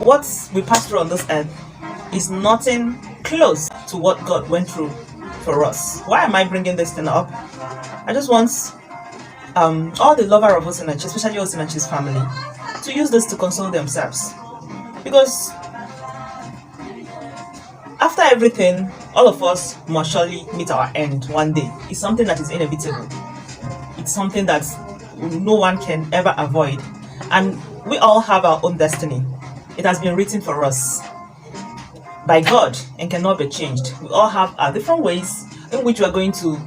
What we pass through on this earth is nothing close to what God went through for us. Why am I bringing this thing up? I just want all the lover of Osinachi, especially Osinachi's family, to use this to console themselves. Because after everything, all of us must surely meet our end one day. It's something that is inevitable. It's something that no one can ever avoid. And we all have our own destiny. It has been written for us by God and cannot be changed. We all have our different ways in which we are going to,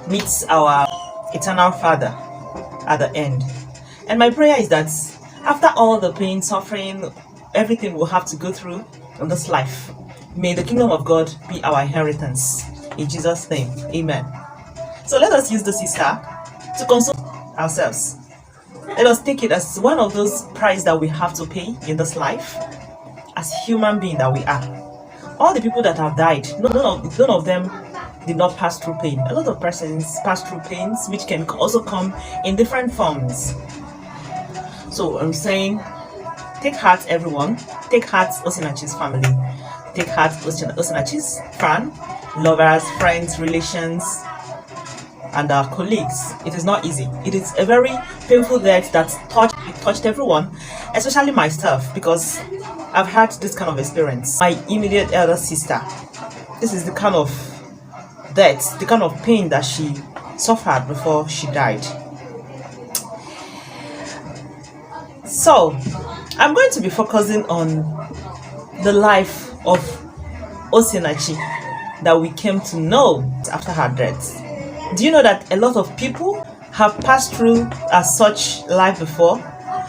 meet our eternal Father at the end. And my prayer is that after all the pain, suffering, everything we'll have to go through in this life, may the kingdom of God be our inheritance. In Jesus' name, amen. So let us use this Easter to console ourselves. Let us take it as one of those prices that we have to pay in this life as human beings that we are. All the people that have died, none of them did not pass through pain. A lot of persons pass through pains which can also come in different forms. So I'm saying, take heart, everyone. Take heart, Osinachi's family. Take heart, Osinachi's fan, lovers, friends, relations, and our colleagues. It is not easy. It is a very painful death that touched everyone, especially myself, because I've had this kind of experience. My immediate elder sister, this is the kind of death, the kind of pain that she suffered before she died. So I'm going to be focusing on the life of Osinachi that we came to know after her death. Do you know that a lot of people have passed through such life before?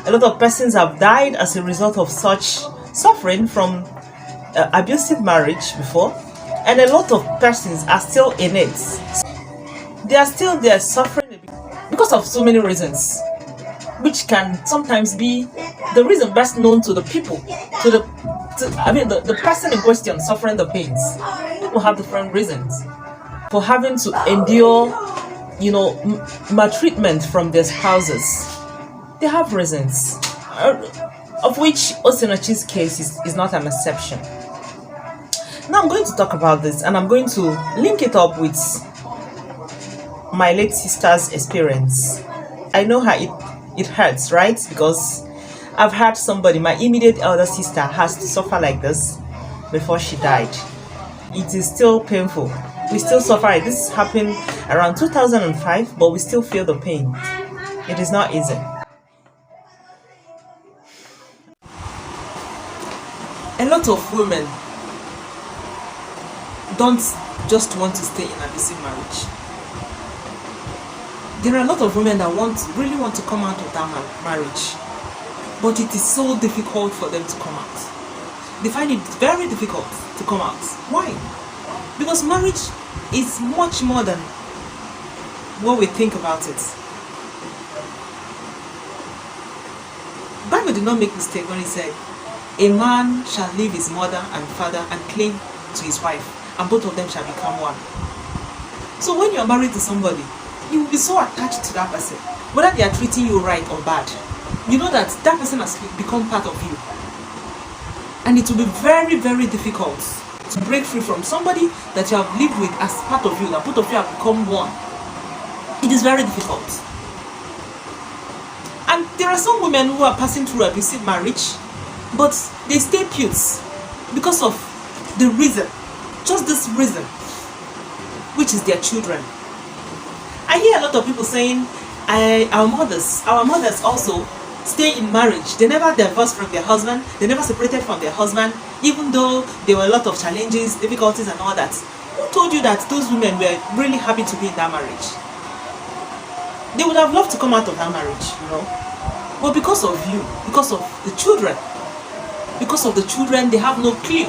A lot of persons have died as a result of such suffering from abusive marriage before, and a lot of persons are still in it. They are still there suffering because of so many reasons, which can sometimes be the reason best known to the people, the person in question suffering the pains. People have different reasons for having to endure, maltreatment from their spouses. They have reasons, of which Osinachi's case is not an exception. Now I'm going to talk about this, and I'm going to link it up with my late sister's experience. I know how it hurts, right? Because I've had somebody, my immediate elder sister, has to suffer like this before she died. It is still painful. We still suffer. This happened around 2005, but we still feel the pain. It is not easy. A lot of women don't just want to stay in abusive marriage. There are a lot of women that really want to come out of that marriage, but it is so difficult for them to come out. They find it very difficult to come out. Why? Because marriage is much more than what we think about it. The Bible did not make mistake when he said, a man shall leave his mother and father and cling to his wife, and both of them shall become one. So when you are married to somebody, you will be so attached to that person, whether they are treating you right or bad. You know that that person has become part of you, and it will be very, very difficult to break free from somebody that you have lived with as part of you, that both of you have become one. It is very difficult. And there are some women who are passing through abusive marriage, but they stay put because of the reason, just this reason, which is their children. I hear a lot of people saying, our mothers also stay in marriage. They never divorced from their husband, they never separated from their husband, even though there were a lot of challenges, difficulties and all that. Who told you that those women were really happy to be in that marriage? They would have loved to come out of that marriage, But because of you, because of the children, they have no clue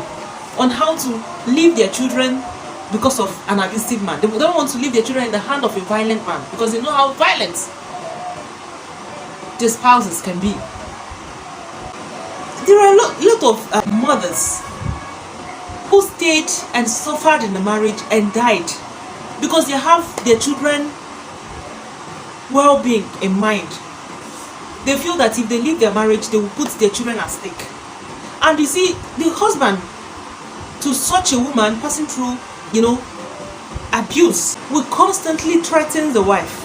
on how to leave their children because of an abusive man. They don't want to leave their children in the hand of a violent man because they know how violent their spouses can be. There are a lot of mothers who stayed and suffered in the marriage and died because they have their children well-being in mind. They feel that if they leave their marriage, they will put their children at stake. And you see, the husband to such a woman passing through, abuse will constantly threaten the wife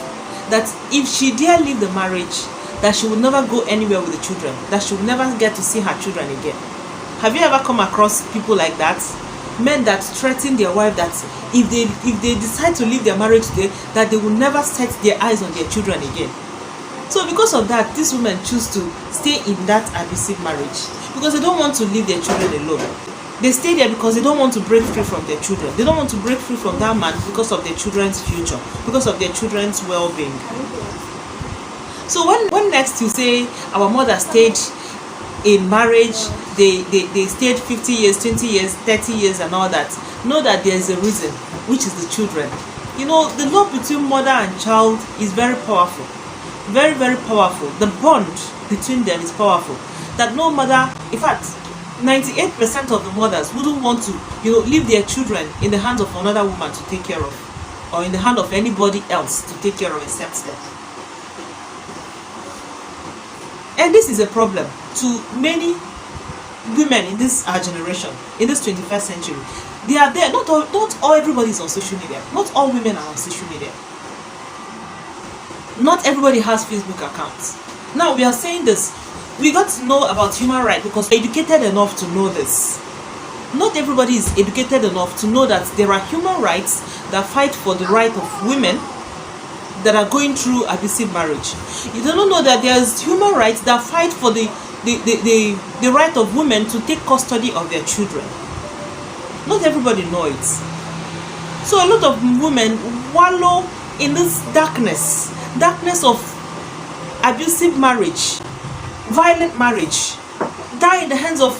that if she dare leave the marriage, that she will never go anywhere with the children, that she will never get to see her children again. Have you ever come across people like that? Men that threaten their wife that if they decide to leave their marriage today, that they will never set their eyes on their children again. So because of that, these women choose to stay in that abusive marriage because they don't want to leave their children alone. They stay there because they don't want to break free from their children. They don't want to break free from that man because of their children's future, because of their children's well-being. So when next you say our mother stayed in marriage, they stayed 50 years, 20 years, 30 years and all that, know that there is a reason, which is the children. The love between mother and child is very powerful. Very, very powerful. The bond between them is powerful. That no mother, in fact, 98% of the mothers wouldn't want to, leave their children in the hands of another woman to take care of, or in the hand of anybody else to take care of except them. And this is a problem to many women in this our generation, in this 21st century. They are there. Not all everybody is on social media. Not all women are on social media. Not everybody has Facebook accounts. Now we are saying this. We got to know about human rights because we're educated enough to know this. Not everybody is educated enough to know that there are human rights that fight for the right of women that are going through abusive marriage. You don't know that there's human rights that fight for the right of women to take custody of their children. Not everybody knows it. So a lot of women wallow in this darkness of abusive marriage, violent marriage, die in the hands of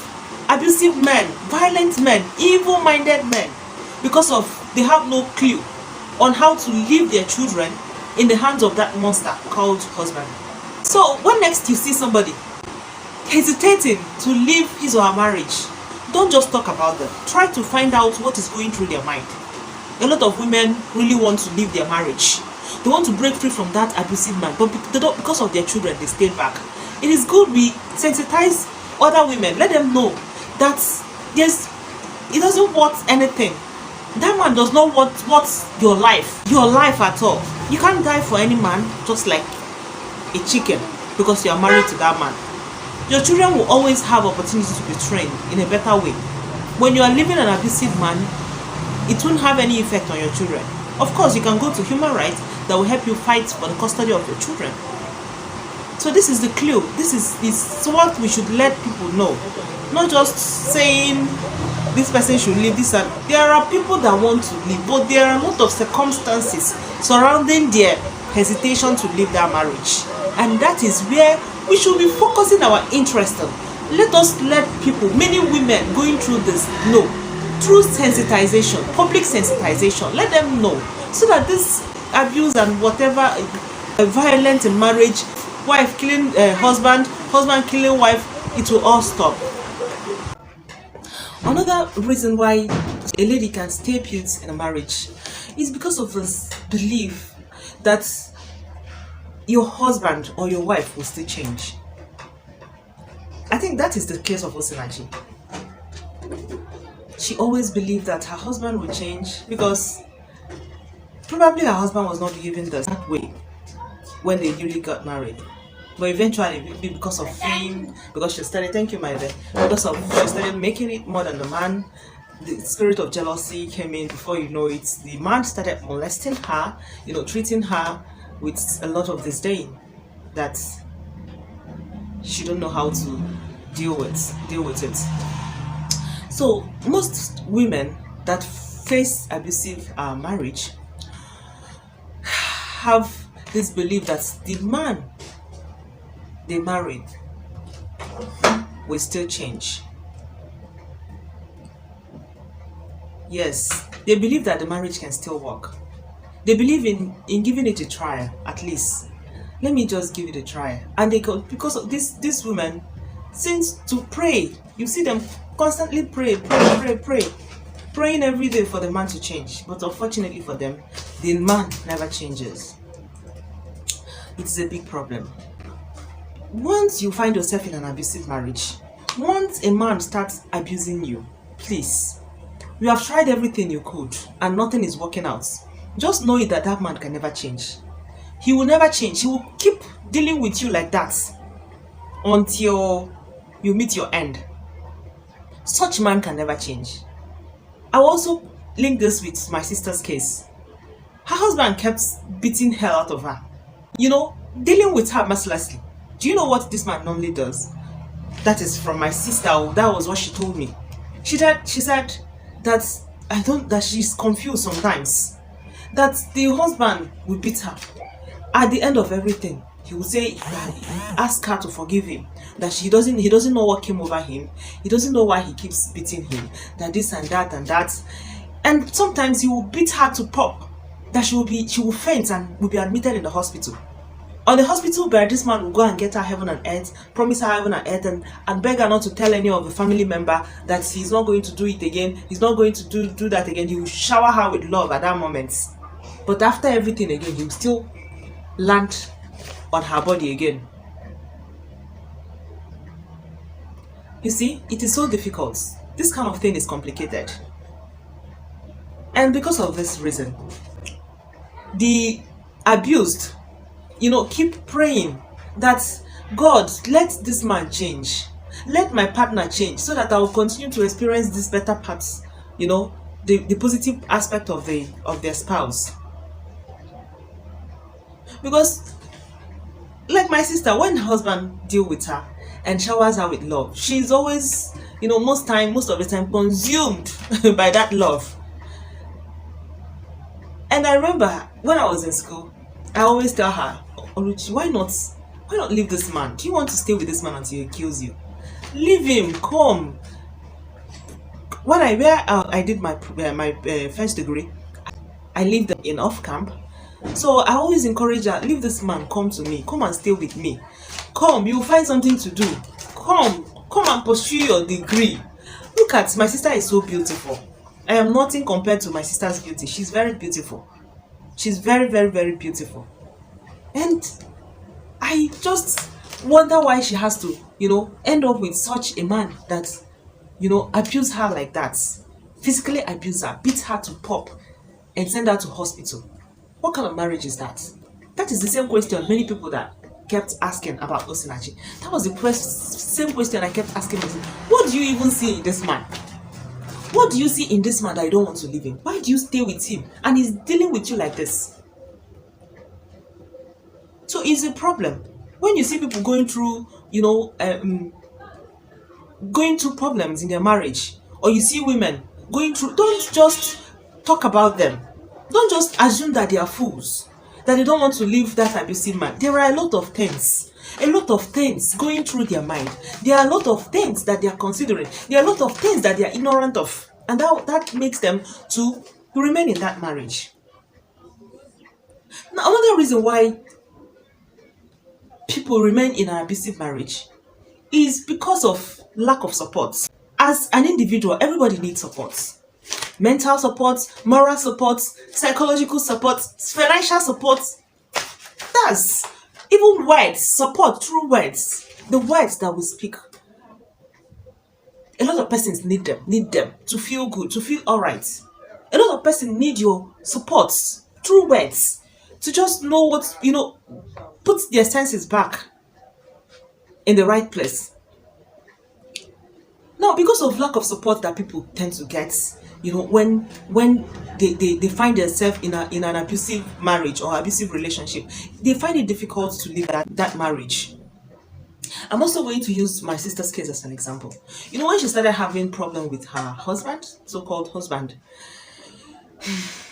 abusive men, violent men, evil-minded men, because of they have no clue on how to leave their children in the hands of that monster called husband. So when next you see somebody hesitating to leave his or her marriage, don't just talk about them. Try to find out what is going through their mind. A lot of women really want to leave their marriage. They want to break free from that abusive man, but they don't, because of their children, they stay back. It is good we sensitize other women. Let them know that it doesn't want anything. That man does not want your life at all. You can't die for any man just like a chicken because you are married to that man. Your children will always have opportunities to be trained in a better way. When you are living an abusive man, it won't have any effect on your children. Of course, you can go to human rights that will help you fight for the custody of your children. So this is the clue. This is what we should let people know. Not just saying this person should leave this and there are people that want to leave, but there are a lot of circumstances surrounding their hesitation to leave their marriage. And that is where we should be focusing our interest on. Let us let people, many women going through this, know. Through sensitization, public sensitization, let them know so that this abuse and whatever violence in marriage, wife killing husband, husband killing wife, it will all stop. Another reason why a lady can stay put in a marriage is because of this belief that your husband or your wife will still change. I think that is the case of Osinachi. She always believed that her husband would change because probably her husband was not behaving that way when they newly got married. But eventually, because of fame, because she started, thank you, my dear, because of she started making it more than the man, the spirit of jealousy came in. Before you know it, the man started molesting her, treating her with a lot of disdain that she don't know how to deal with it. So most women that face abusive marriage have this belief that the man they married will still change. Yes, they believe that the marriage can still work. They believe in giving it a try, at least. Let me just give it a try. And they go, because of these women seems to pray. You see them constantly praying every day for the man to change. But unfortunately for them, the man never changes. It is a big problem. once you find yourself in an abusive marriage, once a man starts abusing you, please, you have tried everything you could and nothing is working out. Just know it that that man can never change. He will never change. He will keep dealing with you like that until you meet your end. Such man can never change. I will also link this with my sister's case. Her husband kept beating hell out of her. Dealing with her mercilessly. Do you know what this man normally does? That is from my sister. That was what she told me. She said that she's confused sometimes. That the husband will beat her. At the end of everything, he will say, ask her to forgive him. That he doesn't know what came over him. He doesn't know why he keeps beating him. That this and that and that. And sometimes he will beat her to pop. That she will faint and will be admitted in the hospital. On the hospital bed, this man will go and get her heaven and earth, promise her heaven and earth, and beg her not to tell any of the family member that he's not going to do it again. He's not going to do that again. He will shower her with love at that moment. But after everything again, he will still land on her body again. You see, it is so difficult. This kind of thing is complicated. And because of this reason, the abused, keep praying that God, let this man change. Let my partner change so that I will continue to experience these better parts, the positive aspect of their spouse. Because, like my sister, when her husband deals with her and showers her with love, she's always, most of the time consumed by that love. And I remember when I was in school, I always tell her, Oluchi, why not leave this man? Do you want to stay with this man until he kills you? Leave him, come. Where I did my first degree, I lived in off camp. So I always encourage her, leave this man, come to me, come and stay with me. Come, you'll find something to do. Come and pursue your degree. Look at, my sister is so beautiful. I am nothing compared to my sister's beauty. She's very beautiful. She's very, very, very beautiful. And I just wonder why she has to, end up with such a man that, abuse her like that. Physically abuse her, beat her to pulp, and send her to hospital. What kind of marriage is that? That is the same question many people that kept asking about Osinachi. That was the same question I kept asking myself. What do you even see in this man? What do you see in this man that you don't want to leave him? Why do you stay with him? And he's dealing with you like this. So it's a problem. When you see people going through, going through problems in their marriage, or you see women going through, don't just talk about them. Don't just assume that they are fools, that they don't want to leave that abusive man. There are a lot of things going through their mind. There are a lot of things that they are considering. There are a lot of things that they are ignorant of. And that makes them to remain in that marriage. Now, another reason why people remain in an abusive marriage is because of lack of support. As an individual, everybody needs support. Mental support, moral support, psychological support, financial support. That's even words, support through words. The words that we speak. A lot of persons need them to feel good, to feel alright. A lot of persons need your support through words to just know what, put their senses back in the right place. Now, because of lack of support that people tend to get, when they find themselves in an abusive marriage or abusive relationship, they find it difficult to leave that marriage. I'm also going to use my sister's case as an example. When she started having problem with her husband, so-called husband,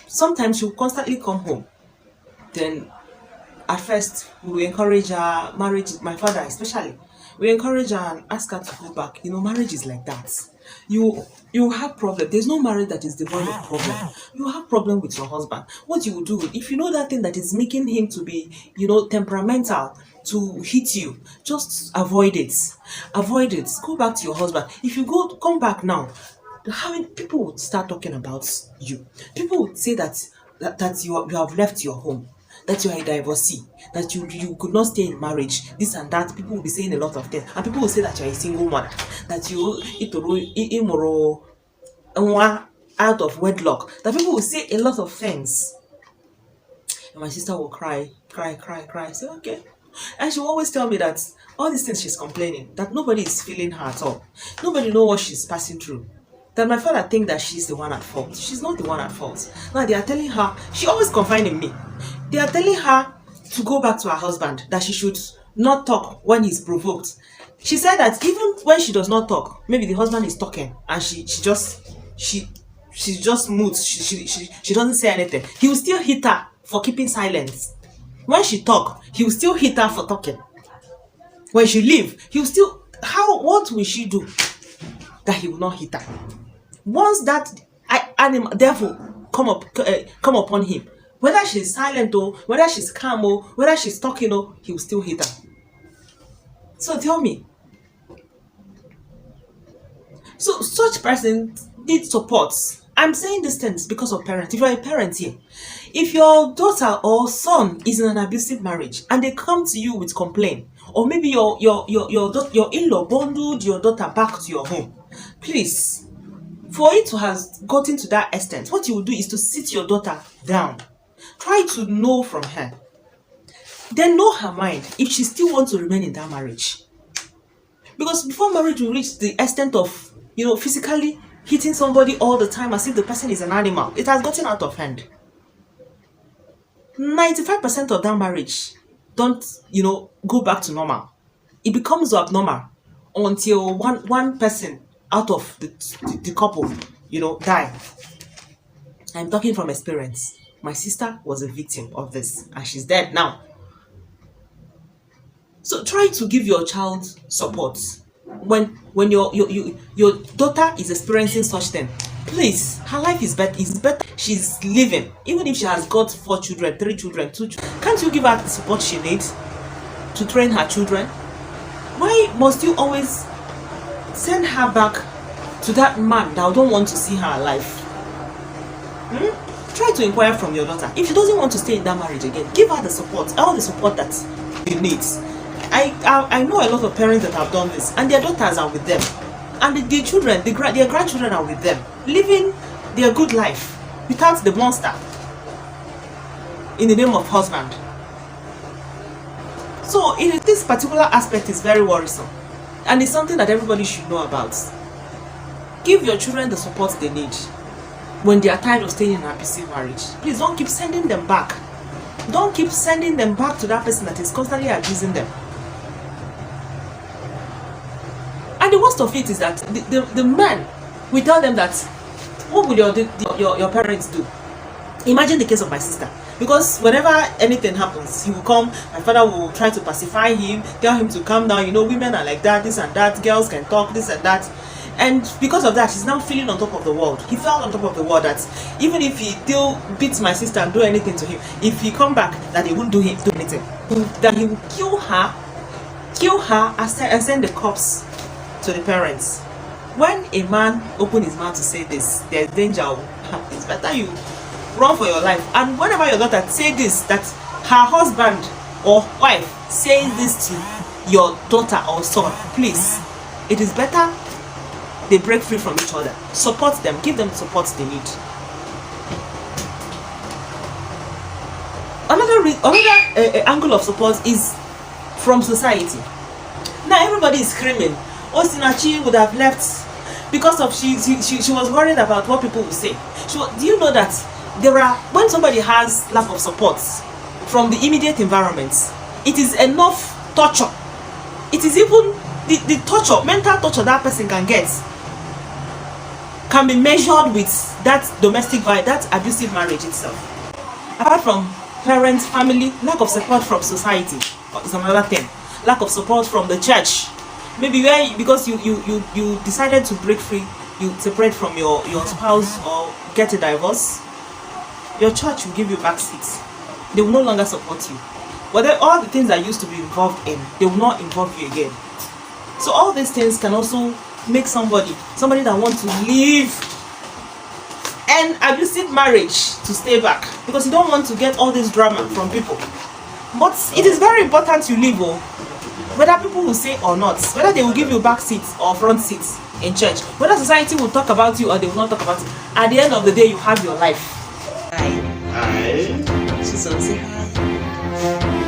sometimes she will constantly come home. Then, at first, we encourage her, marriage, my father especially, we encourage her and ask her to go back. Marriage is like that. You have problem. There's no marriage that is devoid of problem. You have problem with your husband. What you will do, if you know that thing that is making him to be, temperamental, to hit you, just avoid it. Avoid it. Go back to your husband. If you come back now, people would start talking about you. People would say that you have left your home, that you are a divorcee, that you could not stay in marriage, this and that. People will be saying a lot of things, and people will say that you are a single mother, that you immoral out of wedlock, that people will say a lot of things. And my sister will cry. I say, okay. And she will always tell me that all these things she's complaining, that nobody is feeling her at all. Nobody knows what she's passing through. That my father think that she's the one at fault. She's not the one at fault. Now they are telling her, she always confide in me. They are telling her to go back to her husband, that she should not talk when he's provoked. She said that even when she does not talk, maybe the husband is talking and she just moods. She doesn't say anything. He will still hit her for keeping silence. When she talk, he will still hit her for talking. When she leave, he will still, what will she do that he will not hit her? Once that animal devil come upon him, whether she's silent or whether she's calm or whether she's talking or, he will still hit her. So tell me, so such person needs support. I'm saying these things because of parents. If you're a parent here, if your daughter or son is in an abusive marriage and they come to you with complaint, or maybe your in-law bundled your daughter back to your home, please, for it to have gotten to that extent, what you will do is to sit your daughter down. Try to know from her. Then know her mind if she still wants to remain in that marriage. Because before marriage will reach the extent of, physically hitting somebody all the time as if the person is an animal, it has gotten out of hand. 95% of that marriage don't, go back to normal. It becomes abnormal until one person out of the couple, die. I'm talking from experience. My sister was a victim of this and she's dead now. So try to give your child support. When your daughter is experiencing such thing, please, her life is better. She's living, even if she has got 4 children, 3 children, 2 children. Can't you give her the support she needs to train her children? Why must you always send her back to that man that don't want to see her alive? Try to inquire from your daughter. If she doesn't want to stay in that marriage again, give her the support, all the support that she needs. I know a lot of parents that have done this, and their daughters are with them, and the children, their grandchildren are with them, living their good life without the monster in the name of husband. So this particular aspect is very worrisome, and it's something that everybody should know about. Give your children the support they need when they are tired of staying in an abusive marriage. Please don't keep sending them back. Don't keep sending them back to that person that is constantly abusing them. And the worst of it is that the man will tell them that, what will your parents do? Imagine the case of my sister. Because whenever anything happens, he will come, my father will try to pacify him, tell him to calm down, women are like that, this and that, girls can talk, this and that. And because of that, he's now feeling on top of the world. He felt on top of the world that even if he still beats my sister and do anything to him, if he come back, that he won't do anything. That he will kill her and send the cops to the parents. When a man opens his mouth to say this, there's danger. It's better you run for your life. And whenever your daughter say this, that her husband or wife says this to your daughter or son, please, it is better they break free from each other. Support them, give them the support they need. Another angle of support is from society. Now everybody is screaming, Osinachi would have left because of she was worried about what people will say. Do you know that when somebody has lack of support from the immediate environment, it is enough torture. It is even the torture, mental torture that person can get can be measured with that domestic violence, that abusive marriage itself. Apart from parents, family, lack of support from society is another thing. Lack of support from the church. Maybe because you decided to break free, you separate from your spouse or get a divorce, your church will give you back seats. They will no longer support you. Whether all the things that used to be involved in, they will not involve you again. So all these things can also make somebody that wants to live an abusive marriage to stay back because you don't want to get all this drama from people. But it is very important you live, whether people will say or not, whether they will give you back seats or front seats in church, whether society will talk about you or they will not talk about it. At the end of the day, you have your life. Hi. Hi. She's on say hi.